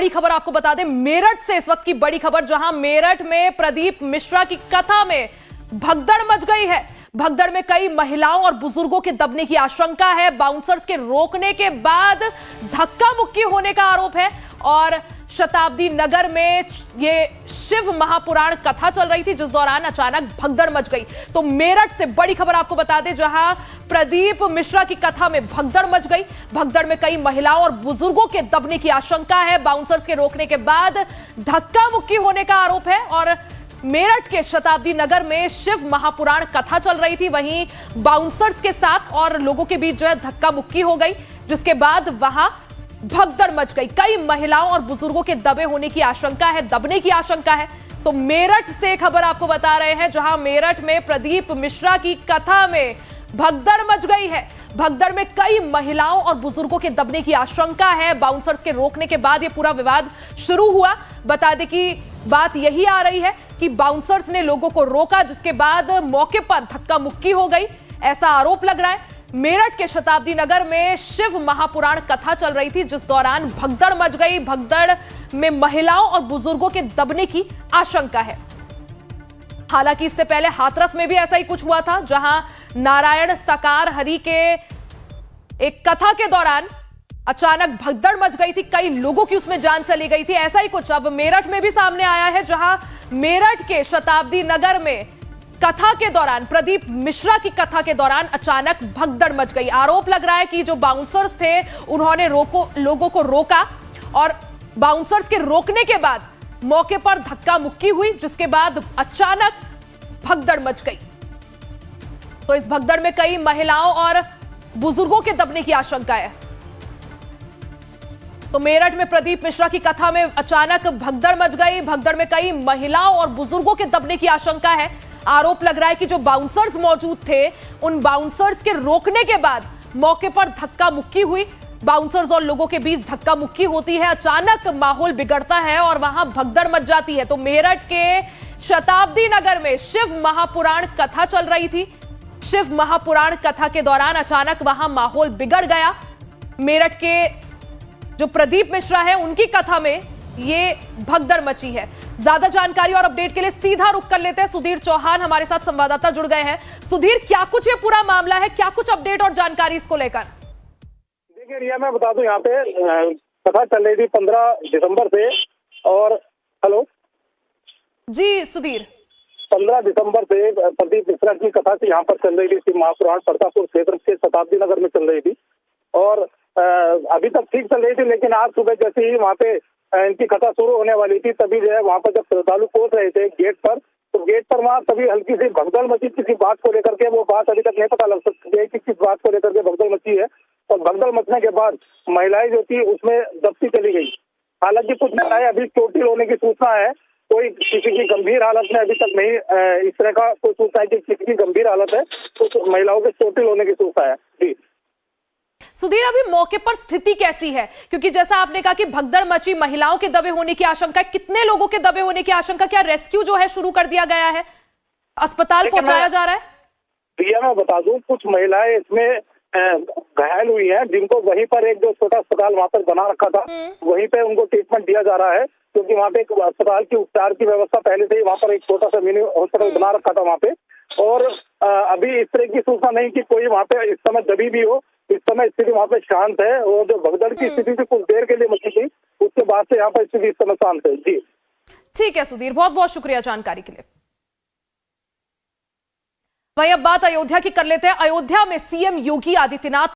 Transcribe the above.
बड़ी खबर आपको बता दें, मेरठ से इस वक्त की बड़ी खबर, जहां मेरठ में प्रदीप मिश्रा की कथा में भगदड़ मच गई है। भगदड़ में कई महिलाओं और बुजुर्गों के दबने की आशंका है। बाउंसर्स के रोकने के बाद धक्का मुक्की होने का आरोप है और शताब्दी नगर में ये शिव महापुराण कथा चल रही थी, जिस दौरान अचानक भगदड़ मच गई। तो मेरठ से बड़ी खबर आपको बता दें, जहां प्रदीप मिश्रा की कथा में भगदड़ मच गई। भगदड़ में कई महिलाओं और बुजुर्गों के दबने की आशंका है। बाउंसर्स के रोकने के बाद धक्का मुक्की होने का आरोप है और मेरठ के शताब्दी नगर में शिव महापुराण कथा चल रही थी, वहीं बाउंसर्स के साथ और लोगों के बीच जो है धक्का मुक्की हो गई, जिसके बाद वहां भगदड़ मच गई। कई महिलाओं और बुजुर्गों के दबे होने की आशंका है, दबने की आशंका है। तो मेरठ से खबर आपको बता रहे हैं, जहां मेरठ में प्रदीप मिश्रा की कथा में भगदड़ मच गई है। भगदड़ में कई महिलाओं और बुजुर्गों के दबने की आशंका है। बाउंसर्स के रोकने के बाद यह पूरा विवाद शुरू हुआ। बता दें कि बात यही आ रही है कि बाउंसर्स ने लोगों को रोका, जिसके बाद मौके पर धक्का मुक्की हो गई, ऐसा आरोप लग रहा है। मेरठ के शताब्दी नगर में शिव महापुराण कथा चल रही थी, जिस दौरान भगदड़ मच गई। भगदड़ में महिलाओं और बुजुर्गों के दबने की आशंका है। हालांकि इससे पहले हाथरस में भी ऐसा ही कुछ हुआ था, जहां नारायण सकार हरि के एक कथा के दौरान अचानक भगदड़ मच गई थी, कई लोगों की उसमें जान चली गई थी। ऐसा ही कुछ अब मेरठ में भी सामने आया है, जहां मेरठ के शताब्दी नगर में कथा के दौरान, प्रदीप मिश्रा की कथा के दौरान अचानक भगदड़ मच गई। आरोप लग रहा है कि जो बाउंसर्स थे उन्होंने लोगों को रोका और बाउंसर्स के रोकने के बाद मौके पर धक्का मुक्की हुई, जिसके बाद अचानक भगदड़ मच गई। तो इस भगदड़ में कई महिलाओं और बुजुर्गों के दबने की आशंका है। तो मेरठ में प्रदीप मिश्रा की कथा में अचानक भगदड़ मच गई। भगदड़ में कई महिलाओं और बुजुर्गों के दबने की आशंका है। आरोप लग रहा है कि जो बाउंसर्स मौजूद थे, उन बाउंसर्स के रोकने के बाद मौके पर धक्का मुक्की हुई। बाउंसर्स और लोगों के बीच धक्का मुक्की होती है, अचानक माहौल बिगड़ता है और वहां भगदड़ मच जाती है। तो मेरठ के शताब्दी नगर में शिव महापुराण कथा चल रही थी। शिव महापुराण कथा के दौरान अचानक वहां माहौल बिगड़ गया। मेरठ के जो प्रदीप मिश्रा है, उनकी कथा में ये भगदड़ मची है। ज्यादा जानकारी और अपडेट के लिए सीधा रुख कर लेते हैं। सुधीर चौहान हमारे साथ संवाददाता जुड़ गए हैं। सुधीर, क्या कुछ ये पूरा मामला है, क्या कुछ अपडेट और जानकारी इसको लेकर? देखिए रिया, मैं बता दूं, यहाँ पे कथा चल रही थी 15 दिसंबर से। और हेलो जी सुधीर, 15 दिसंबर से प्रदीप मिश्रा की कथा से यहाँ पर चल रही थी। शिव महापुराण परतापुर क्षेत्र के शताब्दी नगर में चल रही थी और अभी तक ठीक चल रही थी, लेकिन आज सुबह जैसे ही वहाँ पे इनकी कथा शुरू होने वाली थी, तभी जो है वहाँ पर जब श्रद्धालु पहुंच रहे थे गेट पर, तो गेट पर वहाँ तभी हल्की सी भगदड़ मची किसी बात को लेकर के। वो बात अभी तक नहीं पता लग सकती है कि किस बात को लेकर के भगदड़ मची है। और भगदड़ मचने के बाद महिलाएं जो थी उसमें दबती चली गई। हालांकि कुछ महिलाएं अभी चोटिल होने की सूचना है, कोई किसी की गंभीर हालत में अभी तक नहीं, इस तरह का कोई सूचना है कि किसी की गंभीर हालत है, तो महिलाओं के चोटिल होने की सूचना है। जी सुधीर, अभी मौके पर स्थिति कैसी है? क्योंकि जैसा आपने कहा कि भगदड़ मची, महिलाओं के दबे होने की आशंका, कितने लोगों के दबे होने की आशंका? क्या रेस्क्यू जो है शुरू कर दिया गया है, अस्पताल पहुंचाया जा रहा है? भैया मैं बता दूं, कुछ महिलाएं इसमें घायल हुई हैं, जिनको वहीं पर एक जो छोटा अस्पताल वहां पर बना रखा था, वहीं पे उनको ट्रीटमेंट दिया जा रहा है, क्योंकि वहाँ पे एक अस्पताल की उपचार की व्यवस्था पहले से ही वहाँ पर एक छोटा सा मिनी हॉस्पिटल बना रखा था वहाँ पे। और अभी इस तरह की सूचना नहीं कि कोई वहाँ पे इस समय दबी भी हो। इस समय स्थिति वहाँ पे शांत है और जो भगदड़ की स्थिति थी कुछ देर के लिए मची थी, उसके बाद से यहाँ पर स्थिति इस समय शांत है। जी ठीक है सुधीर, बहुत बहुत शुक्रिया जानकारी के लिए। वहीं अब बात अयोध्या की कर लेते हैं। अयोध्या में सीएम योगी आदित्यनाथ